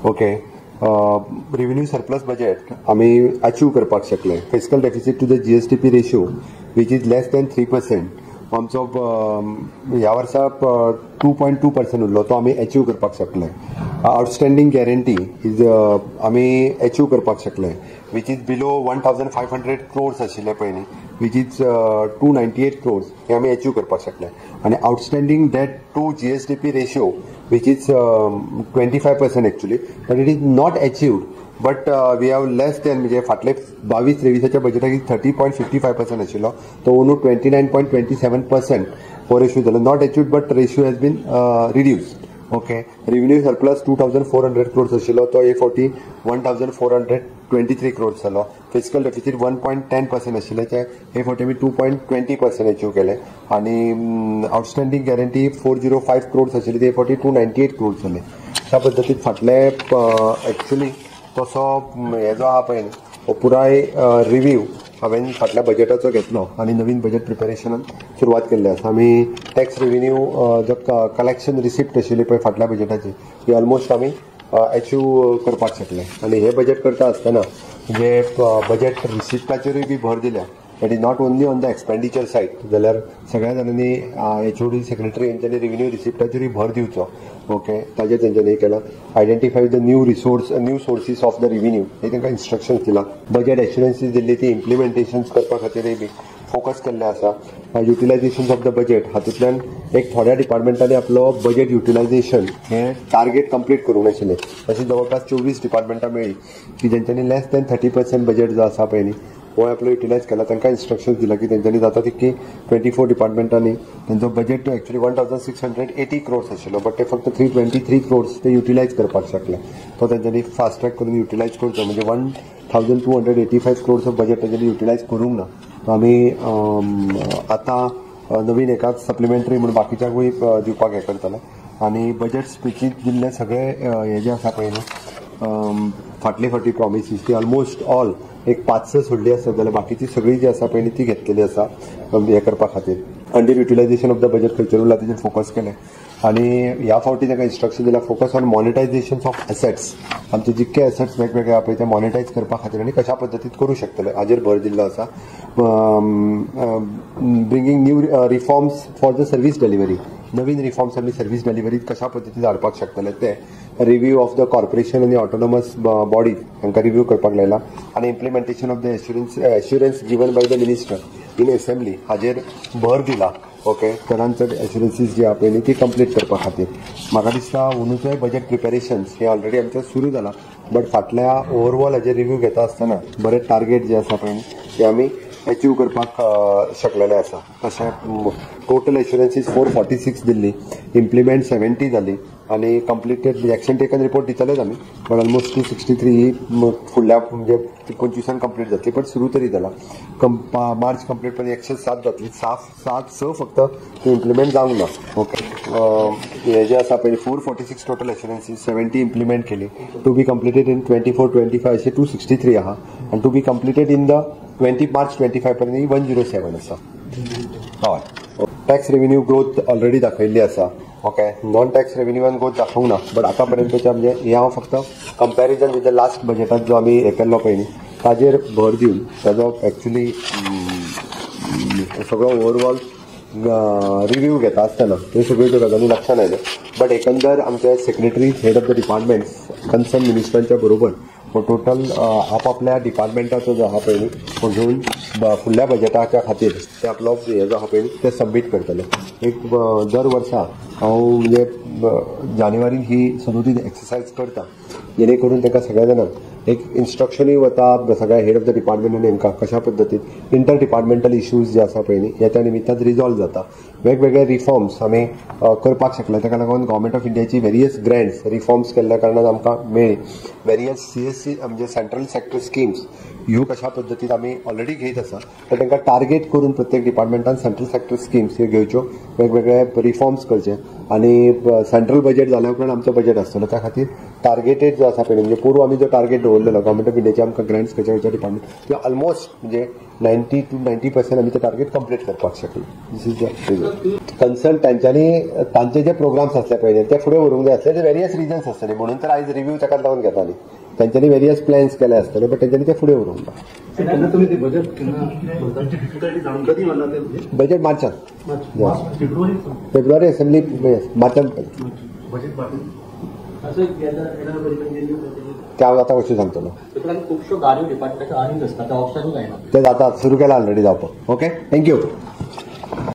Okay. Revenue surplus budget आम्ही achieve करपाक शकले. Fiscal deficit to the GSDP ratio which is less than 3%. आमचो ह्या वर्सा 2.2% उरलो तो आम्ही अचीव करपाक शकले. आउटस्टँडिंग गॅरंटी इज आम्ही अचीव करपाक शकले विच इज बिलो 1500 crores आशिल्ले पयलीं, विच इज 298 crores हे आम्ही अचीव करपाक शकले. आणि outstanding debt to GSDP ratio which is 25% actually, but it is not achieved. But we have less than म्हणजे फाटले 22-23च्या बजेटाक 30.55% आशिल्लो तो अंदू 29.27% हो रेशियो जालो. Not achieved but ratio has been reduced. Okay. Revenue surplus 2400 crores आशिल्लो तो हे फावटी 1423 crores जालो. फिस्कल डेफिसीट 1.10% आशिल्ले हे फावटी आमी 2.20% अचीव केले. आणि आउटस्टँडिंग गॅरंटी 405 crores आशिल्ली ते फावटी 298 crores जाले. ह्या पद्दतीन फाटले एक्चुअली तसो हे जो आहा पळय हो पुराय रिव्ह्यू हांवें फाटल्या बजेटाचो घेतलो आणि नवीन बजेट प्रिपेरेशनान सुरवात केल्ली आसा. आमी टॅक्स रेव्हेन्यू जो कलेक्शन रिसिप्ट आशिल्ली पळय फाटल्या बजेटाची ती ऑलमोस्ट आमी अचीव करपाक शकले. आणि हे बजेट करता आसतना जे बजेट रिसिप्टाचेरूय बी भर दिल्या. It is not only on the expenditure said, जाल्यार सगळ्या जाणांनी एचओडी सेक्रेटरी यांच्यानी रेव्हेन्यू रिसिप्टाचेरूय भर दिवचो. ओके. ताजेर तेंच्यांनी केला. Identify the new sources of the revenue हे तांकां इन्स्ट्रक्शन्स दिला. बजेट एश्युरन्सीस दिल्ली ती इम्प्लिमेंटेशन्स करपा खातीरय बी फोकस केल्ले आसा. युटिलायझेशन ऑफ द बजेट हातूंतल्यान एक थोड्या डिपार्टमेंटांनी आपलो बजेट युटिलायझेशन हे टार्गेट कंप्लीट करूंक नाशिल्ले. अशी जवळपास 24 डिपार्टमेंटां मेळ्ळी की जेंच्यांनी लेस दॅन 30% बजेट जो आसा पळय न्ही हो आपलो युटिलायज केला. तांकां इन्स्ट्रक्शन्स दिला की तेंच्यांनी जाता तितकी 24 डिपार्टमेंटांनी तेंचो बजेट तो एक्चुअली 1680 crores आशिल्लो, बट ते फक्त 323 crores ते युटिलायज करपाक शकले. तो तेंच्यांनी फास्ट ट्रॅक करून युटिलायज करचो. म्हणजे 1285 crores ऑफ बजेट तेंच्यांनी युटिलायज करूंक ना. तो आमी आतां नवीन एकाच सप्लिमेंटरी म्हणून बाकीच्याकूय दिवपाक हे करतले. आणि बजेट स्पीचीत दिल्ले सगळे हे जे आसा पळय न्ही फाटली फावटी प्रॉमिसीस ती ऑलमोस्ट ऑल एक 5-6 सोडली आसत जाल्यार बाकीची सगळी जी आसा पळय ती घेतलेली आसा हे करपा खातीर. Under utilization of the budget खंयचेर उरला तेजेर फोकस केले. आणि ह्या फावटी ताका इन्स्ट्रक्शन दिला focus on monetization of assets. आमचे जितके एसेट्स वेगवेगळे आहा पळय ते मॉनिटायज करपा खातीर आनी कशा पद्दतीन करूं शकतले हाजेर भर दिल्लो आसा. Bringing new reforms for the service delivery. नवीन रिफॉर्म्स आमी सर्वीस डिलिव्हरीत कशा पद्दतीन हाडपाक शकतले ते रिव्ह्यू ऑफ द कॉर्पोरेशन आनी ऑटोनॉमस बॉडी हांकां रिव्ह्यू करपाक लायला. आनी implementation of the assurance given by the minister in assembly हाजेर भर दिला. ओके. चडांत चड एश्युरन्सीस जी आहा पळय न्ही ती कंप्लीट करपा खातीर म्हाका दिसता अंदूचोय बजेट प्रिपेरेशन्स हे ऑलरेडी आमचें सुरू जाला. बट फाटल्या ओवरऑल हाजेर रिव्ह्यू घेता आसतना बरे टार्गेट जे आसा पळय ते आमी अचीव करपाक शकलेले आसा. तशें टोटल एश्युरन्सीस 446 दिल्ली, इम्प्लिमेंट 70 जाली आणि कंप्लिटेड एक्शन टेकन रिपोर्ट दितलेच आमी. बट ऑलमोस्ट 263 ही फुडल्या म्हणजे 25 कंप्लीट जातली. पण सुरू तरी जाला. मार्च कंप्लीट पण 107 जातली. 6 फक्त ती इम्प्लिमेंट जावंक ना. ओके. हे जे आसा पळय 446 टोटल एश्युरन्सीस 70 इम्प्लिमेंट केली. टू बी कंप्लिटेड इन 24-25 अशे 263 आहा. आणि to be completed in the March 25 पर्यंत 107 आसा. हय. टॅक्स रेव्हेन्यू ग्रोथ ऑलरेडी दाखयल्ली आसा. ओके. नॉन टॅक्स रेव्हेन्यूआन ग्रोथ दाखोवंक ना. बट आतां पर्यंतच्या म्हणजे हे हांव फक्त कंपॅरिजन विथ द लास्ट बजेटात जो आमी हे केल्लो पळय न्ही ताजेर भर दिवन ताजो एक्चुली सगळो ओवरऑल रिव्ह्यू घेता आसतना ह्यो सगळ्यो त्यो गजाली लक्षांत आयल्यो. बट एकंदर आमचे secretary head of the departments concern मिनिस्टरांच्या बरोबर हो टोटल आपापल्या डिपार्टमेंटाचो जो आहा पळय न्ही तो घेवन फुडल्या बजेटाच्या खातीर ते आपलो हे जो आहा पळय ते सबमीट करतले. एक दर वर्सा हांव म्हणजे जानेवारीन ही सदोतीन एक्सरसायज करता जेणे करून ताका सगळ्या जाणांक एक इन्स्ट्रक्शनूय वता सगळ्या हेड ऑफ द डिपार्टमेंट आनी हांकां कशा पद्दतीन इंटर डिपार्टमेंटल इश्यूज जे आसा पळय न्ही हे त्या निमित्तान रिजॉल्व जाता. वेगवेगळे रिफॉर्म्स आमी करपाक शकले. ताका लागून गव्हर्मेंट ऑफ इंडियाची वेरियस ग्रँट्स रिफॉर्म्स केल्ल्या कारणान आमकां मेळ्ळी. वेरियस CSC म्हणजे सेंट्रल सेक्टर स्किम्स ह्यो कशा पद्दतीन आमी ऑलरेडी घेयत आसा. तर तांकां टार्गेट करून प्रत्येक डिपार्टमेंटान सेंट्रल सेक्टर स्किम्स ह्यो घेवच्यो, वेगवेगळे रिफॉर्म्स करचे आणि सेंट्रल बजेट जाल्या उपरांत आमचो बजेट आसतलो त्या खातीर टार्गेटेड जो आसा पळय म्हणजे पूर्व आमी जो टार्गेट दवरलेलो गव्हर्मेंट ऑफ इंडियाचे आमकां ग्रांट्स खंयच्या डिपार्टमेंट ते ऑलमोस्ट म्हणजे 90 to 90% आमी ते टार्गेट कंप्लीट करपाक शकले. दिस इज द कन्सर्न तांच्यांनी तांचे जे प्रोग्राम्स आसले पळय ते फुडें व्हरूंक जाय आसले. ते वेरियस रिजन्स आसतले म्हणून तर आयज रिव्ह्यू ताका लावन घेताली. तांच्यांनी वेरियस प्लॅन्स केले आसतले बट तांच्यांनी ते फुडें व्हरूंक ना. बजेट मार्चांत फेब्रुवारी असेंब्ली मार्चांत त्या आतां कशें सांगतलो खुबश्यो गाडयो डिपार्टमेंट आनीक आसता ते ऑप्शनूच जायना ते जाता सुरू केला ऑलरेडी जावपाक. Okay thank you.